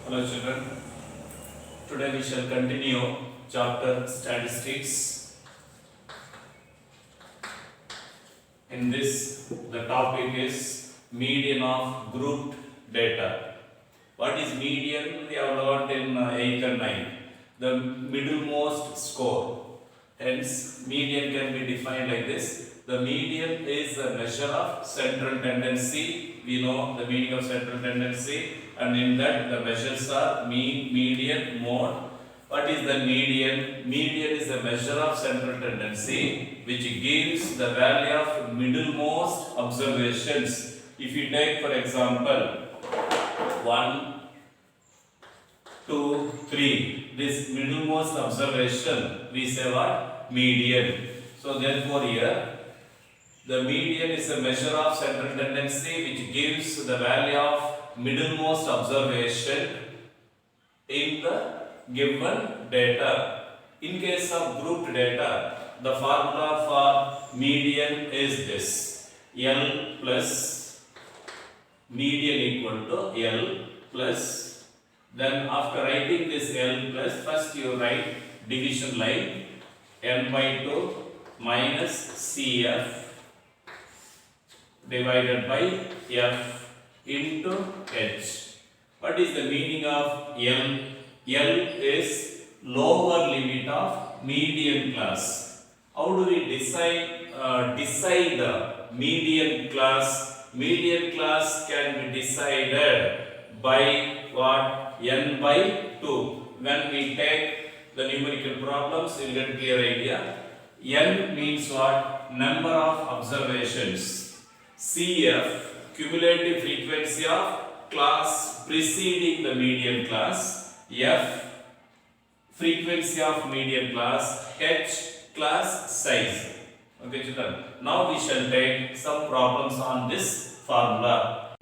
Hello children, today we shall continue chapter statistics. In this, the topic is median of grouped data. What is median? We have learned in 8th and 9th. The middlemost score. Hence, median can be defined like this. The median is a measure of central tendency. We know the meaning of central tendency, and in that the measures are mean, median, mode. What is the median? Median is a measure of central tendency which gives the value of middlemost observations. If you take for example 1, 2, 3, this middlemost observation we say what? Median. So therefore here the median is a measure of central tendency which gives the value of middlemost observation in the given data. In case of grouped data, the formula for median is this: L plus median equal to L plus, then after writing this L plus, first you write division line n by 2 minus CF divided by F into H. What is the meaning of L? L is lower limit of median class. How do we decide the median class? Median class can be decided by what? N by 2. When we take the numerical problems, you will get a clear idea. N means what? Number of observations. CF, cumulative frequency of class preceding the median class. F, frequency of median class. H, class size. Okay children, now we shall take some problems on this formula.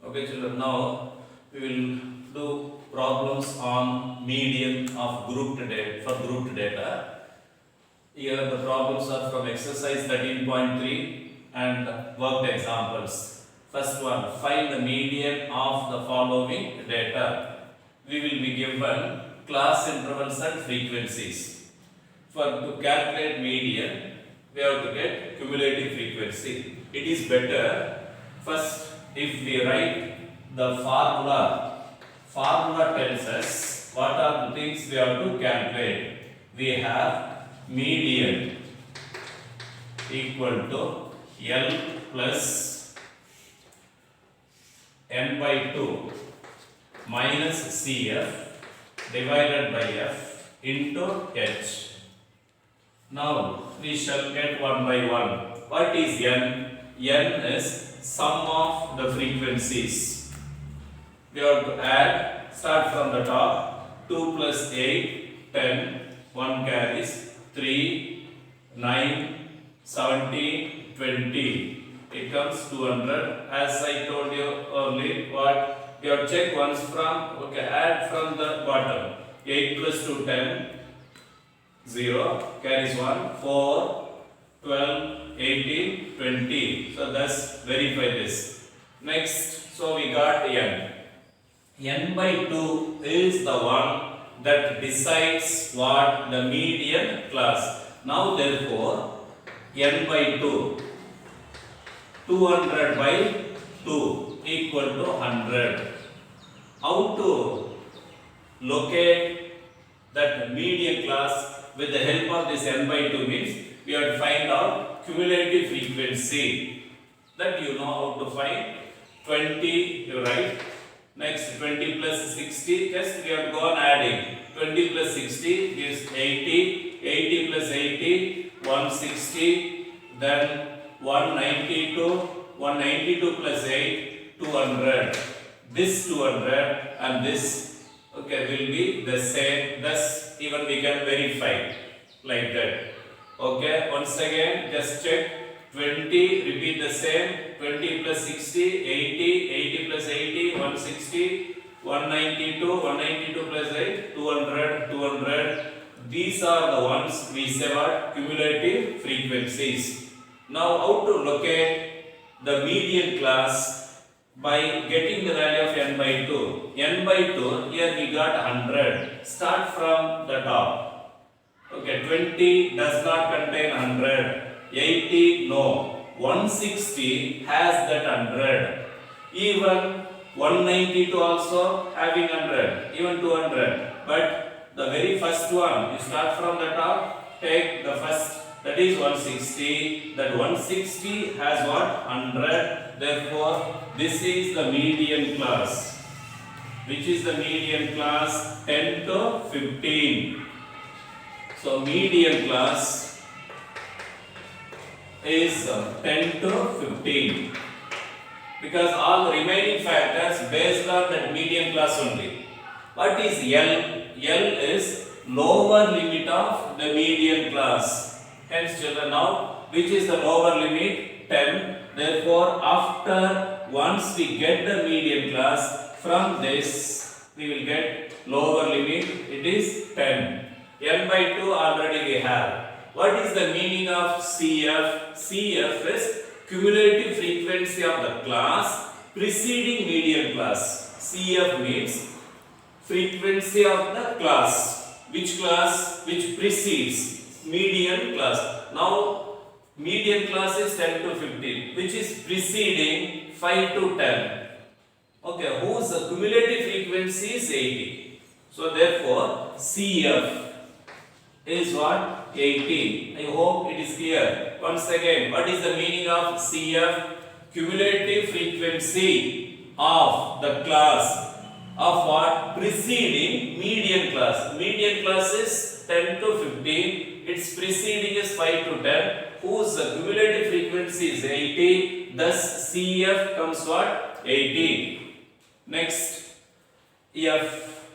Okay children, now we will do problems on median of grouped data, for grouped data. Here the problems are from exercise 13.3 and worked examples. First one, find the median of the following data. We will be given class intervals and frequencies. To calculate median, we have to get cumulative frequency. It is better, first if we write the formula tells us what are the things we have to calculate. We have median equal to L plus n by 2 minus CF divided by F into H. Now we shall get one by one. What is N? N is sum of the frequencies. We have to add, start from the top. 2 plus 8, 10, 1 carries 3, 9, 17, 20. It comes 200. As I told you earlier, what you have to check once from, add from the bottom. 8 plus 2, 10, 0, carries 1, 4, 12, 18, 20. So thus verify this. Next, so we got N. N by 2 is the one that decides what? The median class. Now therefore, N by 2, 200 by 2 equal to 100. How to locate that median class with the help of this N by 2 means we have to find out cumulative frequency. That you know how to find. 20 you write. Next 20 plus 60, just we have to go on adding. 20 plus 60 gives 80, 80 plus 80, 160, then 192, 192 plus 8, 200. This 200 and this will be the same, thus even we can verify like that. Okay, once again just check. 20, repeat the same. 20 plus 60, 80, 80 plus 80, 160, 192, 192 plus 8, 200, 200. These are the ones we say what? Cumulative frequencies. Now how to locate the median class by getting the value of n by 2. N by 2, here we got 100. Start from the top. Okay, 20 does not contain 100. 80, no. 160 has that 100. Even 192 also having 100. Even 200. But the very first one, you start from the top, take the first, that is 160. That 160 has what? 100. Therefore, this is the median class. Which is the median class? 10 to 15. So, median class is 10 to 15. Because all the remaining factors based on that median class only. What is L? L is lower limit of the median class. Hence children, now which is the lower limit? 10. Therefore, after once we get the median class, from this we will get lower limit, it is 10. N by 2 already we have. What is the meaning of CF? CF is cumulative frequency of the class preceding median class. CF means frequency of the class. Which class? Which precedes median class. Now, median class is 10 to 15, which is preceding 5 to 10. Okay, whose cumulative frequency is 80. So, therefore, CF is what? 80. I hope it is clear. Once again, what is the meaning of CF? Cumulative frequency of the class of what? Preceding median class. Median class is 10 to 15. Its preceding is 5 to 10. Whose cumulative frequency is 80. Thus, CF comes what? 80. Next, F.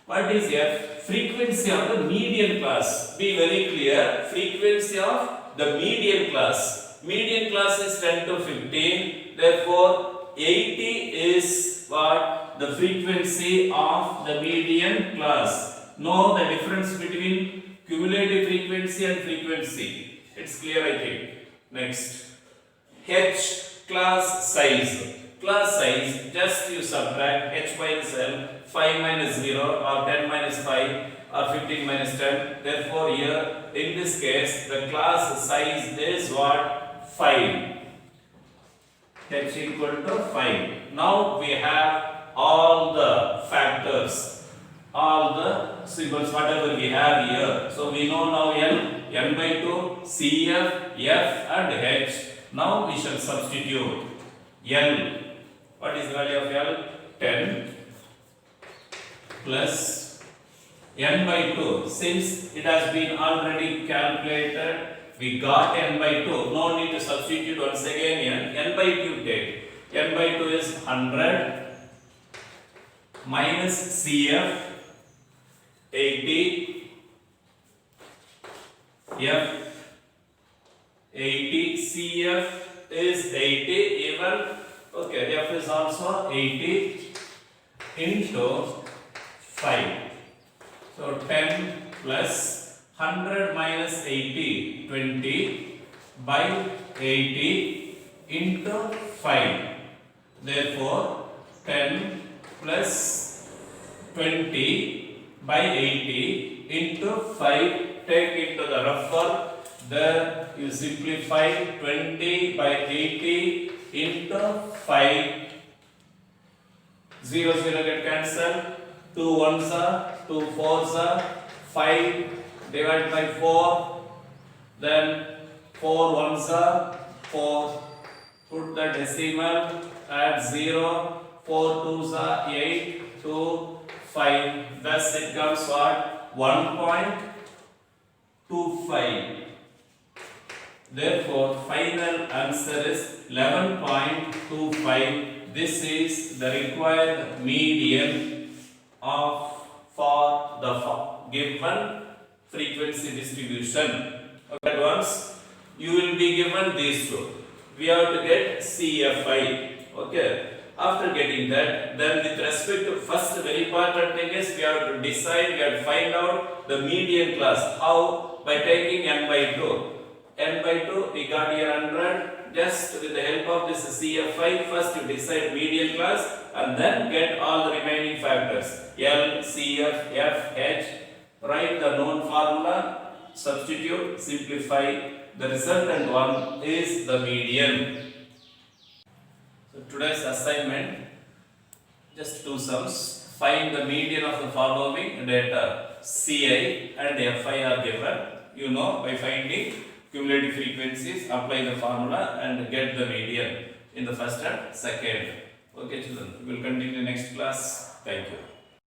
What is F? Frequency of the median class. Be very clear. Frequency of the median class. Median class is 10 to 15. Therefore, 80 is what? The frequency of the median class. Know the difference between cumulative frequency and frequency. It's clear, I think. Next, H, class size. Class size, just you subtract h by itself, 5 minus 0 or 10 minus 5 or 15 minus 10. Therefore, here in this case, the class size is what? 5. H equal to 5. Now we have all the factors, all the symbols, whatever we have here. So we know now n by 2, CF, F and H. Now we shall substitute L. What is the value of L? 10 plus n by 2. Since it has been already calculated, we got n by 2. No need to substitute once again n by 2 take. N by 2 is 100 minus CF 80 F 80 CF is 80 even. Okay, F is also 80 into 5. So 10 plus 100 minus 80, 20 by 80 into 5. Therefore, 10 plus 20 by 80 into 5. Take into the rougher. There you simplify 20 by 80 into 5. 0, 0 get cancelled. 2 ones are, 2 fours are, 5 divided by 4. Then 4 ones are, 4. Put the decimal, add 0. 4 twos are 8, 2, 5. Thus it comes what? 1.25. Therefore, final answer is 11.25. This is the required median for the given frequency distribution. Okay, once you will be given these two. We have to get CFI. Okay. After getting that, then with respect to first very important thing is we have to decide, we have to find out the median class. How? By taking n by 2. N by 2 we got here 100. just with the help of this CFI, first you decide median class and then get all the remaining factors L, CF, F, H, write the known formula, substitute, simplify, the resultant one is the median. So today's assignment, just two sums. Find the median of the following data. CI and FI are given. You know, by finding cumulative frequencies, apply the formula and get the median in the first and second. Okay children, we will continue next class. Thank you.